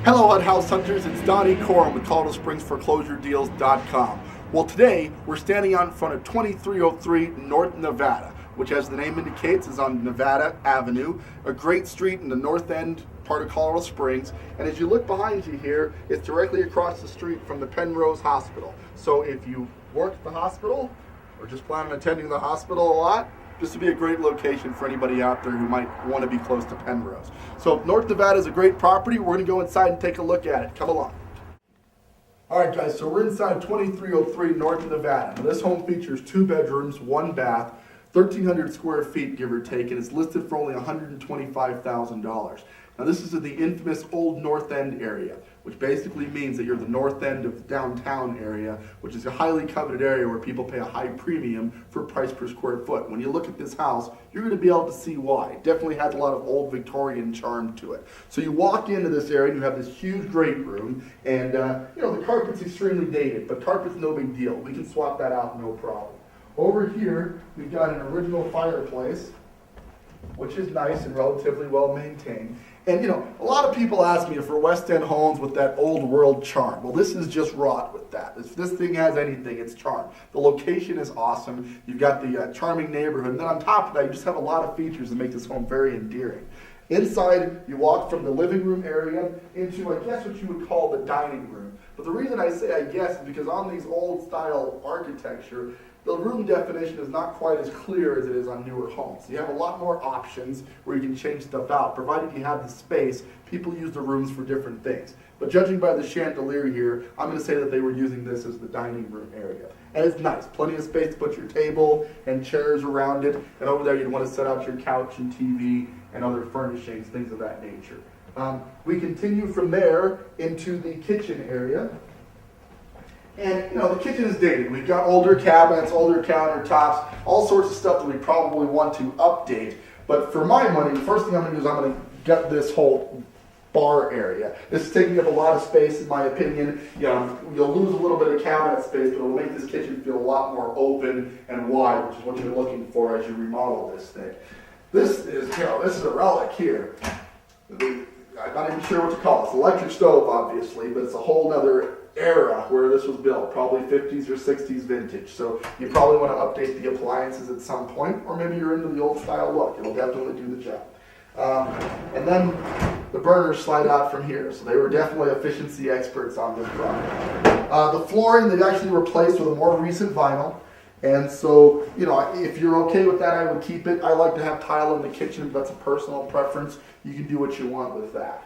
Hello, HUD House Hunters. It's Donnie Corum with Colorado Springs ForeclosureDeals.com. Well, today we're standing out in front of 2303 North Nevada, which, as the name indicates, is on Nevada Avenue, a great street in the north end part of Colorado Springs. And as you look behind you here, it's directly across the street from the Penrose Hospital. So if you work at the hospital or just plan on attending the hospital a lot, this would be a great location for anybody out there who might want to be close to Penrose. So North Nevada is a great property. We're going to go inside and take a look at it. Come along. All right, guys, so we're inside 2303 North Nevada. Now, this home features 2 bedrooms, 1 bath, 1,300 square feet, give or take, and it's listed for only $125,000. Now, this is in the infamous Old North End area, which basically means that you're the north end of the downtown area, which is a highly coveted area where people pay a high premium for price per square foot. When you look at this house, you're going to be able to see why. It definitely has a lot of old Victorian charm to it. So you walk into this area and you have this huge great room, and the carpet's extremely dated, but carpet's no big deal. We can swap that out, no problem. Over here, we've got an original fireplace, which is nice and relatively well maintained. And a lot of people ask me for West End homes with that old world charm. Well, this is just wrought with that. If this thing has anything, it's charm. The location is awesome. You've got the charming neighborhood. And then on top of that, you just have a lot of features that make this home very endearing. Inside, you walk from the living room area into, I guess, what you would call the dining room. But the reason I say I guess is because on these old style architecture, the room definition is not quite as clear as it is on newer homes. You have a lot more options where you can change stuff out. Provided you have the space, people use the rooms for different things. But judging by the chandelier here, I'm going to say that they were using this as the dining room area. And it's nice. Plenty of space to put your table and chairs around it. And over there you'd want to set out your couch and TV and other furnishings, things of that nature. We continue from there into the kitchen area. And, the kitchen is dated. We've got older cabinets, older countertops, all sorts of stuff that we probably want to update. But for my money, the first thing I'm going to do is I'm going to gut this whole bar area. This is taking up a lot of space, in my opinion. You'll lose a little bit of cabinet space, but it'll make this kitchen feel a lot more open and wide, which is what you're looking for as you remodel this thing. This is a relic here. I'm not even sure what to call it. It's an electric stove, obviously, but it's a whole other era where this was built, probably 50s or 60s vintage. So you probably want to update the appliances at some point, or maybe you're into the old style look. It'll definitely do the job. And then the burners slide out from here. So they were definitely efficiency experts on this product. The flooring they've actually replaced with a more recent vinyl. And so, if you're okay with that, I would keep it. I like to have tile in the kitchen, but that's a personal preference. You can do what you want with that.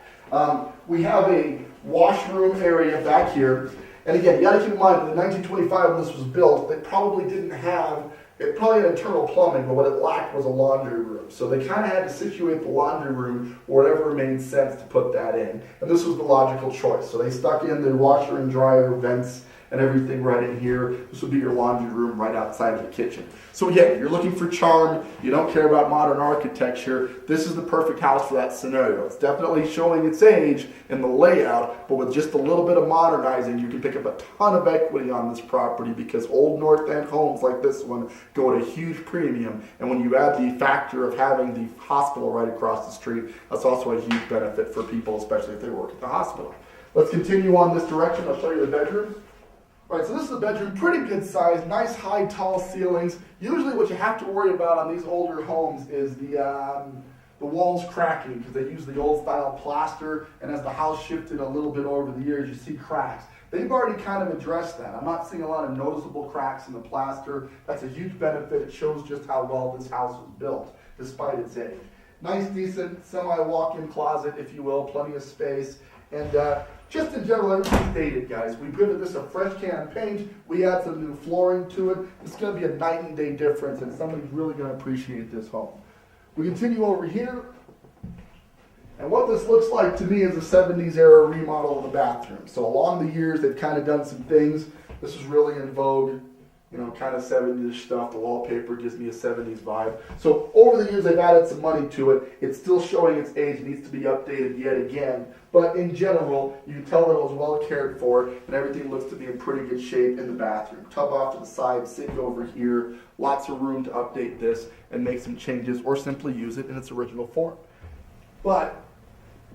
We have a washroom area back here. And again, you got to keep in mind that in 1925 when this was built, it probably had internal plumbing, but what it lacked was a laundry room. So they kind of had to situate the laundry room wherever it made sense to put that in. And this was the logical choice. So they stuck in the washer and dryer vents and everything right in here. This would be your laundry room right outside of the kitchen. So again, you're looking for charm, you don't care about modern architecture, this is the perfect house for that scenario. It's definitely showing its age in the layout, but with just a little bit of modernizing, you can pick up a ton of equity on this property because old North End homes like this one go at a huge premium. And when you add the factor of having the hospital right across the street, that's also a huge benefit for people, especially if they work at the hospital. Let's continue on this direction. I'll show you the bedrooms. All right, so this is a bedroom, pretty good size, nice high tall ceilings. Usually what you have to worry about on these older homes is the walls cracking because they use the old style plaster, and as the house shifted a little bit over the years, you see cracks. They've already kind of addressed that. I'm not seeing a lot of noticeable cracks in the plaster. That's a huge benefit. It shows just how well this house was built despite its age. Nice, decent, semi-walk-in closet, if you will, plenty of space. And just in general, everything's dated, guys. We give this a fresh can of paint. We add some new flooring to it. It's going to be a night and day difference, and somebody's really going to appreciate this home. We continue over here. And what this looks like to me is a 70s era remodel of the bathroom. So along the years, they've kind of done some things. This is really in vogue. Kind of 70s stuff. The wallpaper gives me a 70s vibe. So over the years, they've added some money to it. It's still showing its age. It needs to be updated yet again. But in general, you can tell that it was well cared for, and everything looks to be in pretty good shape in the bathroom. Tub off to the side, sink over here. Lots of room to update this and make some changes or simply use it in its original form. But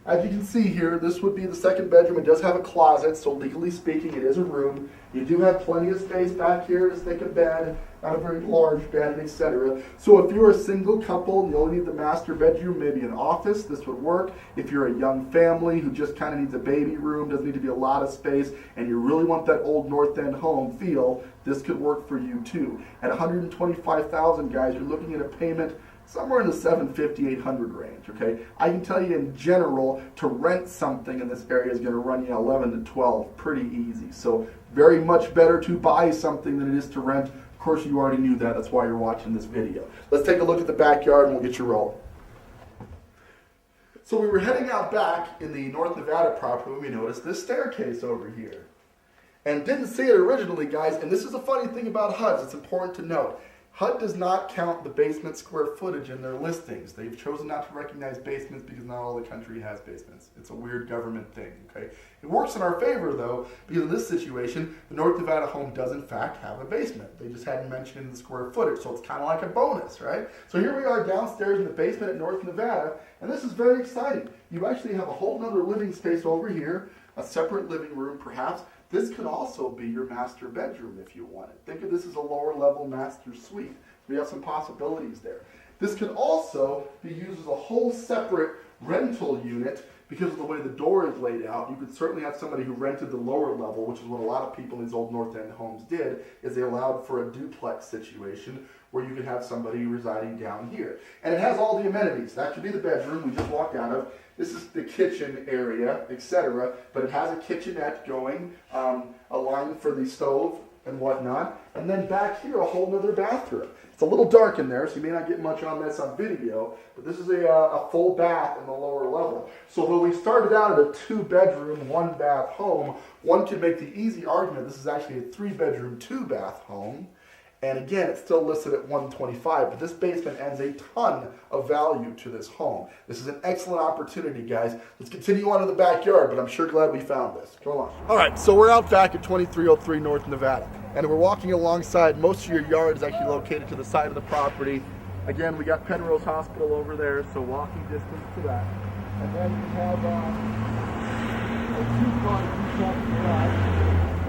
As you can see here, this would be the second bedroom. It does have a closet, so legally speaking, it is a room. You do have plenty of space back here to stick a bed, not a very large bed, etc. So if you're a single couple and you only need the master bedroom, maybe an office, this would work. If you're a young family who just kind of needs a baby room, doesn't need to be a lot of space, and you really want that old North End home feel, this could work for you too. At $125,000, guys, you're looking at a payment somewhere in the $750, $800 range, okay? I can tell you in general, to rent something in this area is gonna run you 11 to 12 pretty easy. So very much better to buy something than it is to rent. Of course, you already knew that. That's why you're watching this video. Let's take a look at the backyard and we'll get you rolling. So we were heading out back in the North Nevada property when we noticed this staircase over here. And didn't see it originally, guys, and this is a funny thing about HUDs. It's important to note. HUD does not count the basement square footage in their listings. They've chosen not to recognize basements because not all the country has basements. It's a weird government thing, okay? It works in our favor, though, because in this situation, the North Nevada home does, in fact, have a basement. They just hadn't mentioned in the square footage, so it's kind of like a bonus, right? So here we are downstairs in the basement at North Nevada, and this is very exciting. You actually have a whole other living space over here, a separate living room, perhaps. This could also be your master bedroom if you want it. Think of this as a lower level master suite. We have some possibilities there. This could also be used as a whole separate rental unit because of the way the door is laid out. You could certainly have somebody who rented the lower level, which is what a lot of people in these old North End homes did, is they allowed for a duplex situation where you could have somebody residing down here. And it has all the amenities. That could be the bedroom we just walked out of. This is the kitchen area, etc. But it has a kitchenette going, a line for the stove and whatnot. And then back here, a whole other bathroom. It's a little dark in there, so you may not get much on this on video, but this is a full bath in the lower level. So though we started out at a 2-bedroom, 1-bath home, one could make the easy argument this is actually a 3-bedroom, 2-bath home. And again, it's still listed at $125, but this basement adds a ton of value to this home. This is an excellent opportunity, guys. Let's continue on to the backyard, but I'm sure glad we found this. Come on. All right, so we're out back at 2303 North Nevada, and we're walking alongside. Most of your yard is actually located to the side of the property. Again, we got Penrose Hospital over there, so walking distance to that. And then we have a 2-car detached garage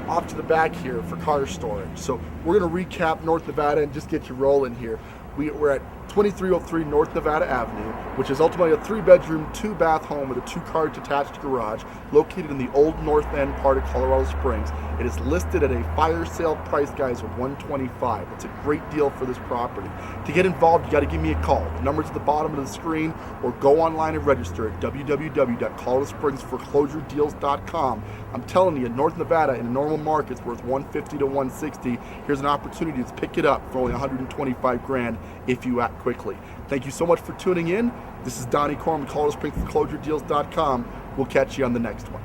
off to the back here for car storage. So we're going to recap North Nevada and just get you rolling here. We're at 2303 North Nevada Avenue, which is ultimately a 3-bedroom, 2-bath home with a 2-car detached garage located in the old North End part of Colorado Springs. It is listed at a fire sale price, guys, of $125. It's a great deal for this property. To get involved, you got to give me a call. The number's at the bottom of the screen, or go online and register at www.coloradospringsforeclosuredeals.com. I'm telling you, North Nevada in a normal market is worth $150 to $160. Here's an opportunity to pick it up for only $125,000 if you act quickly. Thank you so much for tuning in. This is Donnie Corm with ColoradoSpringsForeclosureDeals.com. We'll catch you on the next one.